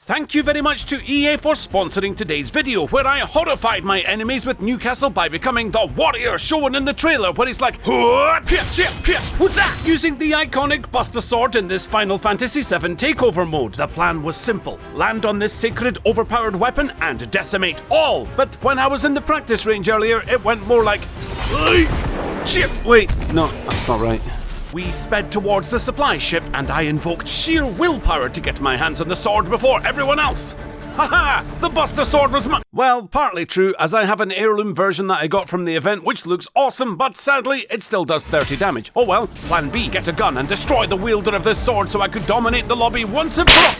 Thank you very much to EA for sponsoring today's video, where I horrified my enemies with Newcastle by becoming the warrior shown in the trailer, where he's like, who's that? Using the iconic Buster Sword in this Final Fantasy VII takeover mode. The plan was simple: land on this sacred, overpowered weapon and decimate all. But when I was in the practice range earlier, it went more like, wait, no, that's not right. We sped towards the supply ship, and I invoked sheer willpower to get my hands on the sword before everyone else. Haha! The Buster Sword was well, partly true, as I have an heirloom version that I got from the event, which looks awesome, but sadly, it still does 30 damage. Oh well, plan B, get a gun and destroy the wielder of this sword so I could dominate the lobby once and for all.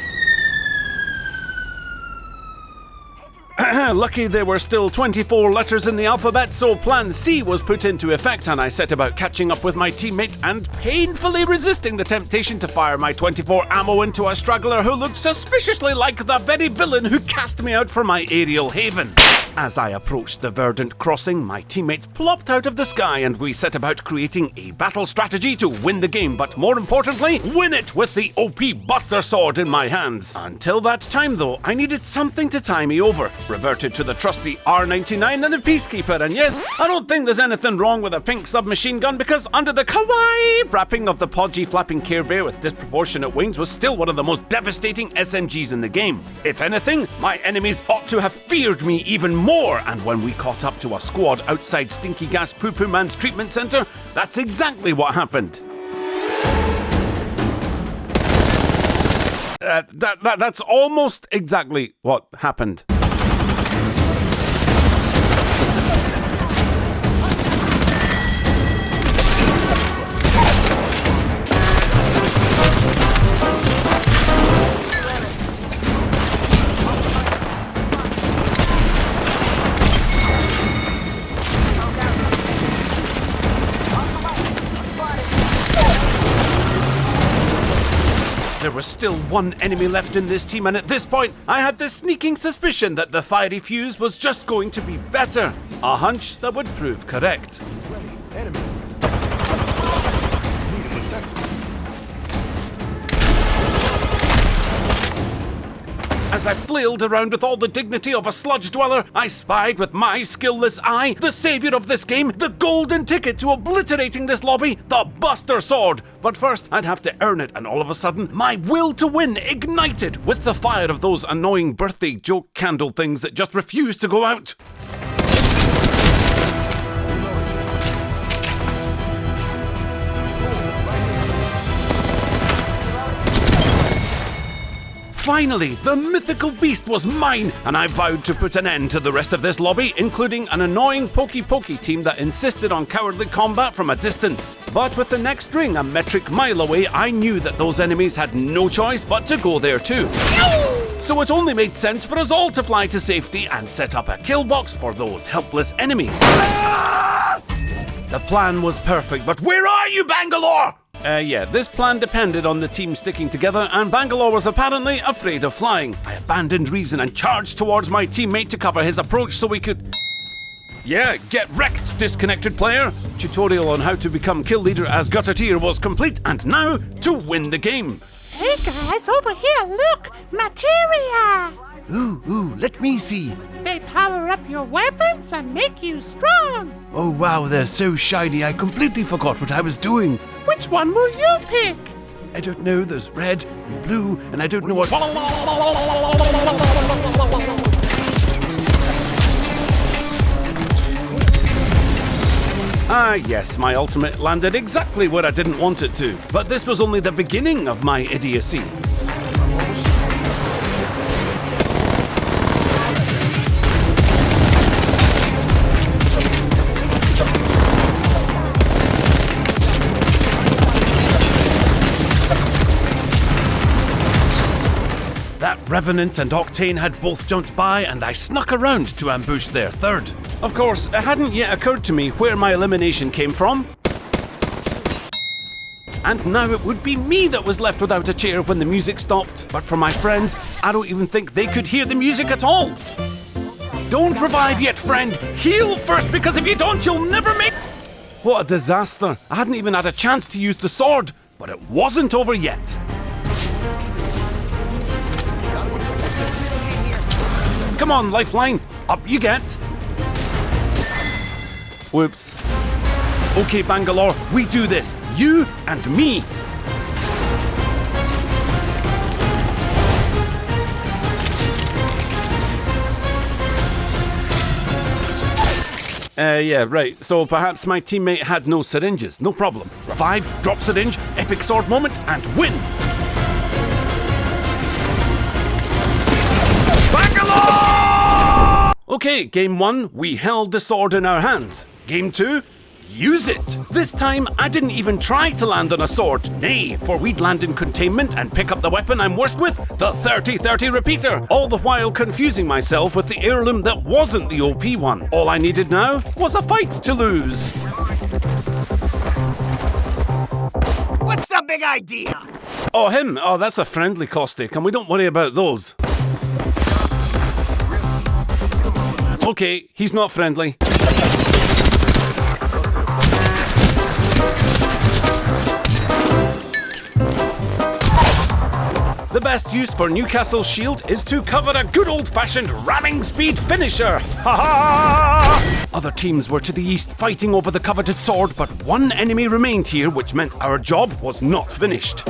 Lucky there were still 24 letters in the alphabet, so plan C was put into effect, and I set about catching up with my teammate and painfully resisting the temptation to fire my 24 ammo into a straggler who looked suspiciously like the very villain who cast me out for my aerial haven. As I approached the verdant crossing, my teammates plopped out of the sky, and we set about creating a battle strategy to win the game, but more importantly, win it with the OP Buster Sword in my hands. Until that time though, I needed something to tie me over. Reverted to the trusty R99 and the Peacekeeper, and yes, I don't think there's anything wrong with a pink submachine gun, because under the kawaii wrapping of the podgy flapping Care Bear with disproportionate wings was still one of the most devastating SMGs in the game. If anything, my enemies ought to have feared me even more, and when we caught up to a squad outside Stinky Gas Poo Poo Man's treatment centre, that's exactly what happened. That's almost exactly what happened. There was still one enemy left in this team, and at this point, I had the sneaking suspicion that the fiery fuse was just going to be better. A hunch that would prove correct. Enemy. As I flailed around with all the dignity of a sludge dweller, I spied with my skillless eye the savior of this game, the golden ticket to obliterating this lobby, the Buster Sword. But first, I'd have to earn it, and all of a sudden, my will to win ignited with the fire of those annoying birthday joke candle things that just refuse to go out. Finally, the mythical beast was mine, and I vowed to put an end to the rest of this lobby, including an annoying pokey team that insisted on cowardly combat from a distance. But with the next ring a metric mile away, I knew that those enemies had no choice but to go there too. So it only made sense for us all to fly to safety and set up a kill box for those helpless enemies. The plan was perfect, but where are you, Bangalore? Yeah, this plan depended on the team sticking together, and Bangalore was apparently afraid of flying. I abandoned reason and charged towards my teammate to cover his approach so we could... Yeah, get wrecked, disconnected player. Tutorial on how to become kill leader as Guttertier was complete, and now to win the game. Hey guys, over here, look! Materia! Ooh, let me see. They power up your weapons and make you strong. Oh wow, they're so shiny, I completely forgot what I was doing. Which one will you pick? I don't know, there's red and blue, and I don't know what... Ah yes, my ultimate landed exactly where I didn't want it to. But this was only the beginning of my idiocy. That Revenant and Octane had both jumped by, and I snuck around to ambush their third. Of course, it hadn't yet occurred to me where my elimination came from. And now it would be me that was left without a chair when the music stopped. But for my friends, I don't even think they could hear the music at all. Don't revive yet, friend. Heal first, because if you don't, you'll never make... What a disaster. I hadn't even had a chance to use the sword. But it wasn't over yet. Come on, Lifeline. Up you get. Whoops. Okay, Bangalore, we do this. You and me. Yeah, right. So perhaps my teammate had no syringes. No problem. Revive, drop syringe, epic sword moment, and win! Bangalore! Okay, game 1, we held the sword in our hands. Game 2, use it! This time, I didn't even try to land on a sword. Nay, for we'd land in containment and pick up the weapon I'm worst with, the 30-30 repeater. All the while confusing myself with the heirloom that wasn't the OP one. All I needed now was a fight to lose. What's the big idea? Oh, him? Oh, that's a friendly caustic, and we don't worry about those. Okay, he's not friendly. The best use for Newcastle's shield is to cover a good old-fashioned ramming speed finisher. Ha ha! Other teams were to the east fighting over the coveted sword, but one enemy remained here, which meant our job was not finished.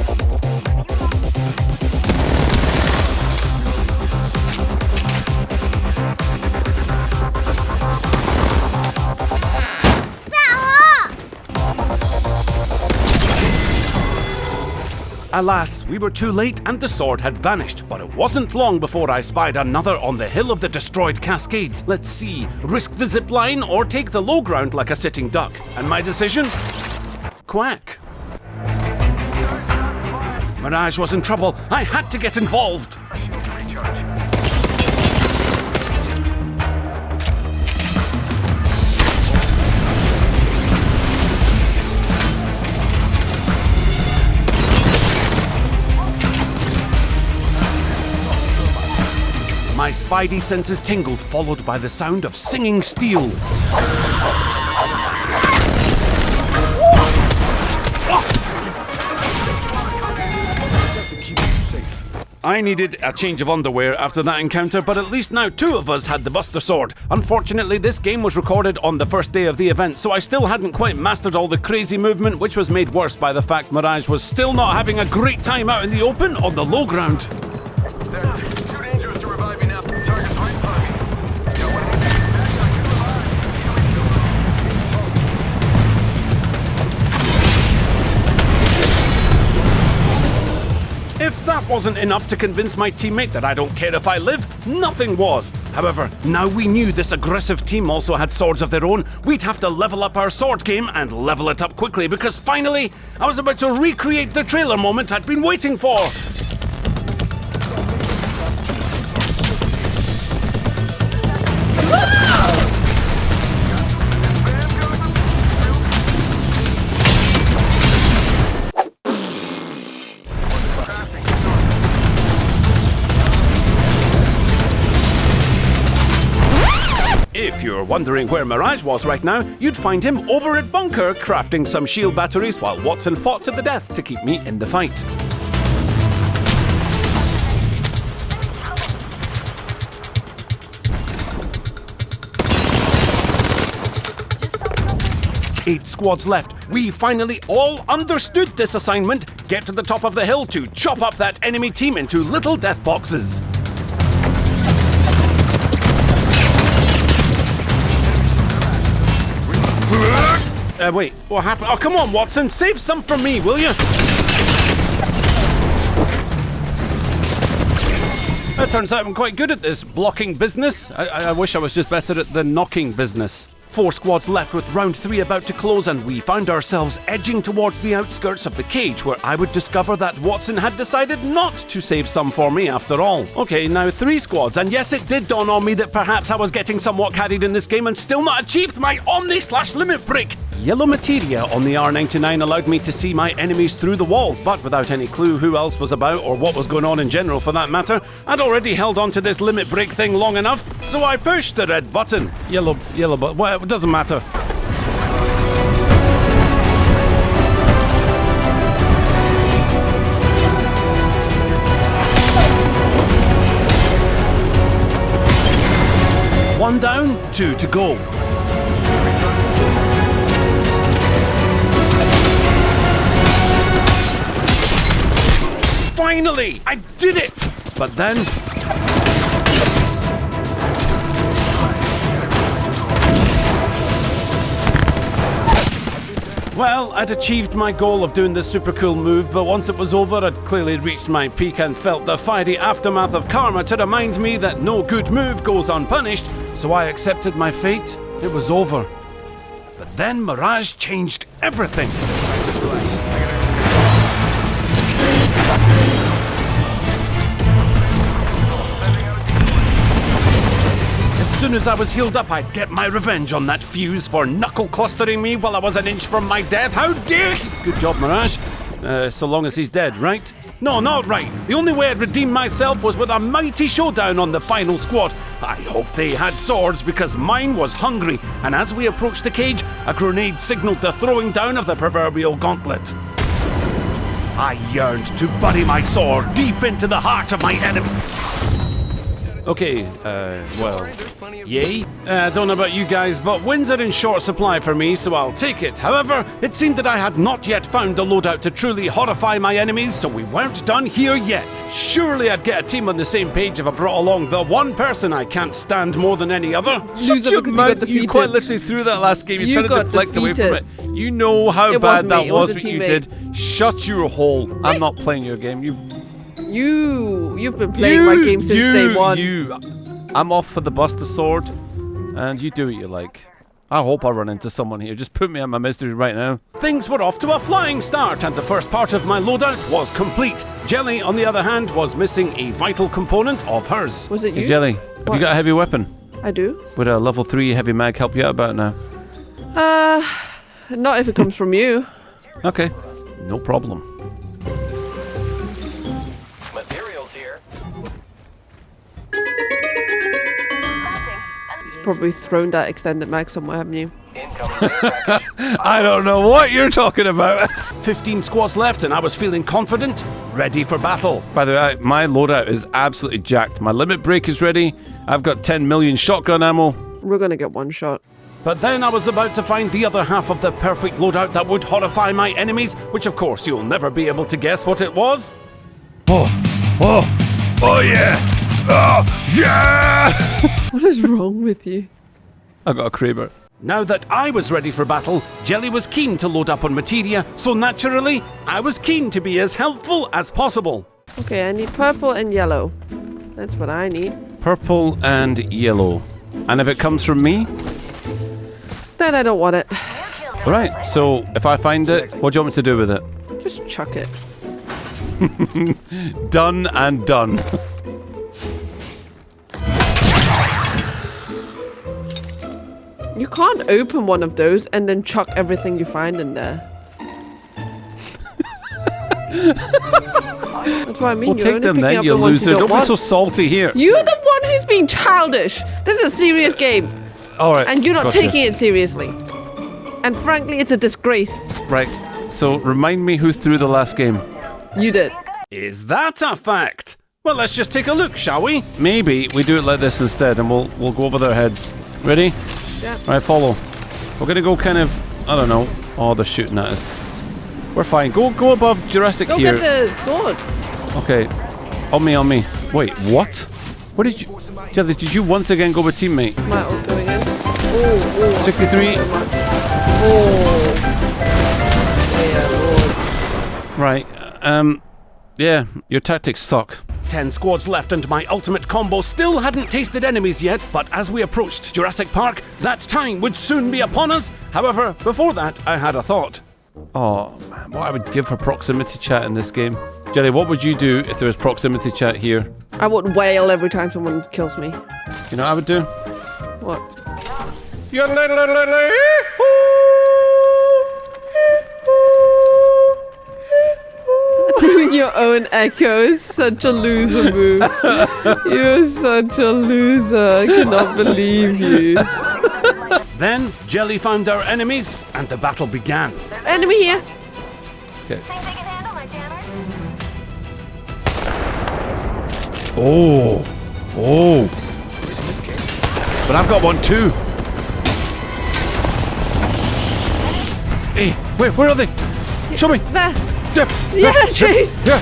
Alas, we were too late and the sword had vanished, but it wasn't long before I spied another on the hill of the destroyed cascades. Let's see, risk the zip line or take the low ground like a sitting duck. And my decision? Quack. Mirage was in trouble. I had to get involved. My spidey senses tingled, followed by the sound of singing steel. I needed a change of underwear after that encounter, but at least now 2 of us had the Buster Sword. Unfortunately, this game was recorded on the first day of the event, so I still hadn't quite mastered all the crazy movement, which was made worse by the fact Mirage was still not having a great time out in the open on the low ground. If that wasn't enough to convince my teammate that I don't care if I live, nothing was. However, now we knew this aggressive team also had swords of their own, we'd have to level up our sword game and level it up quickly because finally, I was about to recreate the trailer moment I'd been waiting for. If you're wondering where Mirage was right now, you'd find him over at Bunker crafting some shield batteries while Watson fought to the death to keep me in the fight. Eight squads left. We finally all understood this assignment. Get to the top of the hill to chop up that enemy team into little death boxes. Wait, what happened? Oh, come on, Watson, save some for me, will you? It turns out I'm quite good at this blocking business. I wish I was just better at the knocking business. 4 squads left with round 3 about to close, and we found ourselves edging towards the outskirts of the cage where I would discover that Watson had decided not to save some for me after all. Okay, now 3 squads, and yes, it did dawn on me that perhaps I was getting somewhat carried in this game and still not achieved my Omni/Limit Break. Yellow materia on the R99 allowed me to see my enemies through the walls, but without any clue who else was about or what was going on in general for that matter, I'd already held on to this limit break thing long enough, so I pushed the red button. Yellow button, well, it doesn't matter. 1 down, 2 to go. Finally! I did it! But then... Well, I'd achieved my goal of doing this super cool move, but once it was over, I'd clearly reached my peak and felt the fiery aftermath of karma to remind me that no good move goes unpunished, so I accepted my fate. It was over. But then Mirage changed everything. As soon as I was healed up, I'd get my revenge on that fuse for knuckle clustering me while I was an inch from my death. How dare he? Good job, Mirage. So long as he's dead, right? No, not right. The only way I'd redeem myself was with a mighty showdown on the final squad. I hope they had swords because mine was hungry, and as we approached the cage, a grenade signaled the throwing down of the proverbial gauntlet. I yearned to bury my sword deep into the heart of my enemy. Okay, well, yay. I don't know about you guys, but wins are in short supply for me, so I'll take it. However, it seemed that I had not yet found the loadout to truly horrify my enemies, so we weren't done here yet. Surely I'd get a team on the same page if I brought along the one person I can't stand more than any other. Shut your mouth, you quite literally threw that last game. You're trying to deflect away from it. You know how bad that was what you did. Shut your hole. I'm not playing your game. You've been playing my game since day one. I'm off for the Buster Sword, and you do what you like. I hope I run into someone here. Just put me out my misery right now. Things were off to a flying start, and the first part of my loadout was complete. Jelly, on the other hand, was missing a vital component of hers. Was it you? Hey, Jelly, have you got a heavy weapon? I do. Would a level 3 heavy mag help you out about now? Not if it comes from you. Okay, no problem. Probably thrown that extended mag somewhere, haven't you? I don't know what you're talking about. 15 squads left and I was feeling confident, ready for battle. By the way, my loadout is absolutely jacked. My limit break is ready. I've got 10 million shotgun ammo. We're gonna get one shot. But then I was about to find the other half of the perfect loadout that would horrify my enemies, which of course you'll never be able to guess what it was. Oh yeah! Oh, yeah! What is wrong with you? I got a Kraber. Now that I was ready for battle, Jelly was keen to load up on materia, so naturally, I was keen to be as helpful as possible. Okay, I need purple and yellow. That's what I need. Purple and yellow. And if it comes from me? Then I don't want it. Alright, so if I find it, what do you want me to do with it? Just chuck it. Done and done. You can't open one of those and then chuck everything you find in there. That's what I mean. We'll take them then, you loser. Don't be so salty here. You're the one who's being childish. This is a serious game. Alright. And you're not taking it seriously. And frankly, it's a disgrace. Right. So remind me who threw the last game. You did. Is that a fact? Well, let's just take a look, shall we? Maybe we do it like this instead and we'll go over their heads. Ready? Yeah. Right, follow. We're gonna go kind of, I don't know. Oh, they're shooting at us. We're fine. Go above Jurassic Go here. get the sword. Okay. On me. Wait, what? What did you... Jelly, did you once again go with teammate? My ult going in. Oh, 63. Oh. Right. Yeah, your tactics suck. 10 squads left and my ultimate combo still hadn't tasted enemies yet, but as we approached Jurassic Park, that time would soon be upon us. However, before that, I had a thought. Oh, man, what I would give for proximity chat in this game. Jelly, what would you do if there was proximity chat here? I would wail every time someone kills me. You know what I would do? What? Doing your own echo is such a loser move. You're such a loser. I cannot believe you. Then, Jelly found our enemies, and the battle began. Enemy here. Okay. Think they can handle my jammers? Oh. But I've got one too. Hey, where are they? Show me. There. Yeah, Chase. Yeah.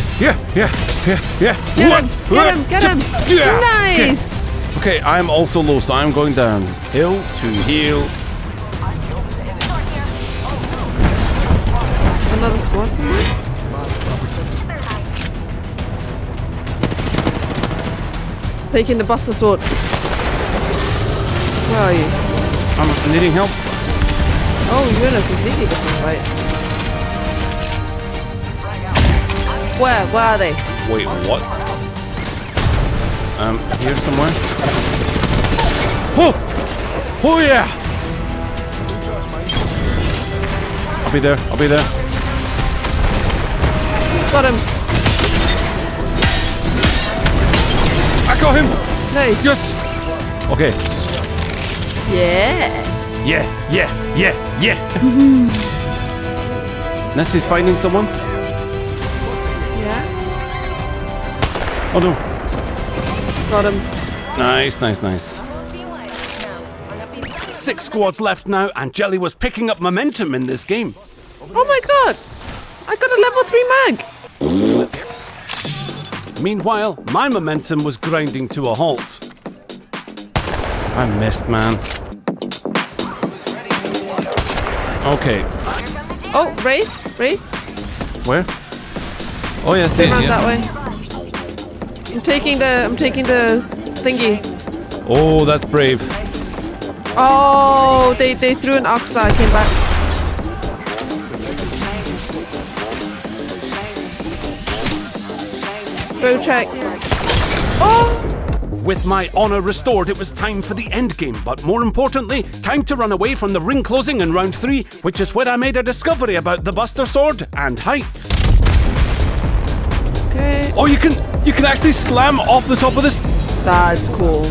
Get him. Nice. Okay, I'm also low, so I'm going down. Hill to heal. Another squad somewhere? Taking the Buster Sword. Where are you? I'm needing help. Oh, you're in a completely different fight. Where are they? Wait, what? Here somewhere. Oh yeah. I'll be there. Got him. I got him. Nice. Yes. Okay. Yeah. Yeah. Nessie's finding someone. Yeah. Oh no. Got him. Nice. 6 squads left now, and Jelly was picking up momentum in this game. Oh my god. I got a level 3 mag. Meanwhile, my momentum was grinding to a halt. I missed, man. Okay. Oh, Wraith. Where? Oh yeah, see it, Around yeah. that way. I'm taking the thingy. Oh, that's brave. Oh, they threw an oxa. I came back. Go check. Oh! With my honor restored, it was time for the end game, but more importantly, time to run away from the ring closing in round 3, which is where I made a discovery about the Buster Sword and heights. Okay. Oh, you can actually slam off the top of this. That's cool.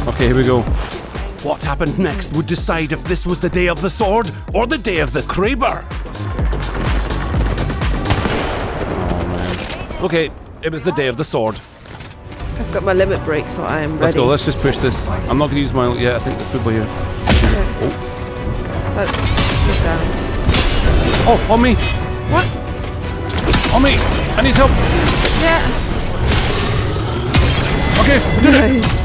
Okay, here we go. What happened next would decide if this was the day of the sword or the day of the Kraber. Oh man. Okay, it was the day of the sword. I've got my limit break, so I am ready. Let's go, let's just push this. I'm not gonna use my... Yeah, I think there's people here. Okay. Oh. Let's get down. Oh, on me! What? On me! I need help! Yeah. Okay, we did it! Nice.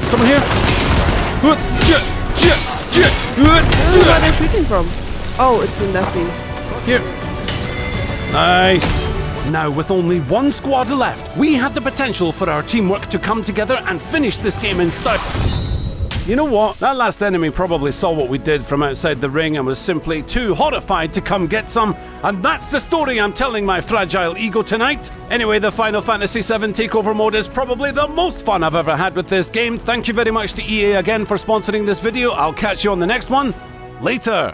Someone here? Where are they shooting from? Oh, it's the Nessie. Here. Nice. Now, with only 1 squad left, we had the potential for our teamwork to come together and finish this game in style. You know what? That last enemy probably saw what we did from outside the ring and was simply too horrified to come get some. And that's the story I'm telling my fragile ego tonight. Anyway, the Final Fantasy VII Takeover mode is probably the most fun I've ever had with this game. Thank you very much to EA again for sponsoring this video. I'll catch you on the next one. Later.